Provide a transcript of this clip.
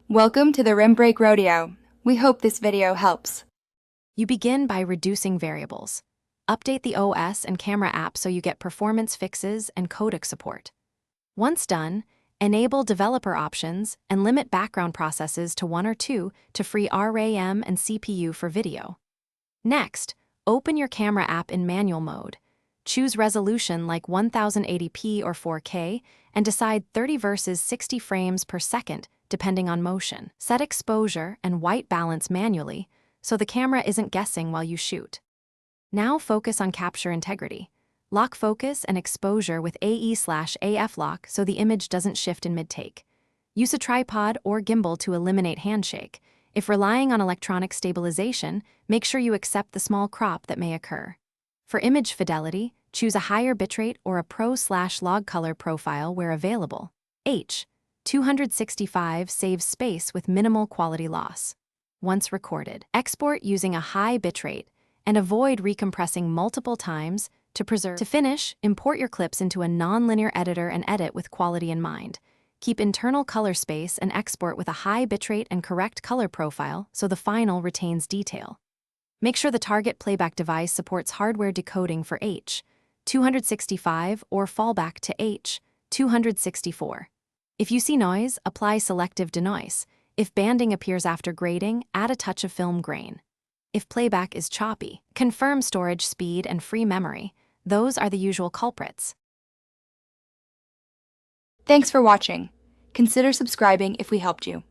Welcome to the Rim Break Rodeo. We hope this video helps. You begin by reducing variables. Update the OS and camera app so you get performance fixes and codec support. Once done, enable developer options and limit background processes to 1 or 2 to free RAM and CPU for video. Next, open your camera app in manual mode. Choose resolution like 1080p or 4K and decide 30 versus 60 frames per second depending on motion. Set exposure and white balance manually so the camera isn't guessing while you shoot. Now focus on capture integrity. Lock focus and exposure with AE/AF lock so the image doesn't shift in mid-take. Use a tripod or gimbal to eliminate handshake. If relying on electronic stabilization, make sure you accept the small crop that may occur. For image fidelity, choose a higher bitrate or a pro/log color profile where available. 265 saves space with minimal quality loss. Once recorded, export using a high bitrate and avoid recompressing multiple times to preserve. To finish, import your clips into a non-linear editor and edit with quality in mind. Keep internal color space and export with a high bitrate and correct color profile so the final retains detail. Make sure the target playback device supports hardware decoding for H.265 or fallback to H.264. If you see noise, apply selective denoise. If banding appears after grading, add a touch of film grain. If playback is choppy, confirm storage speed and free memory. Those are the usual culprits. Thanks for watching. Consider subscribing if we helped you.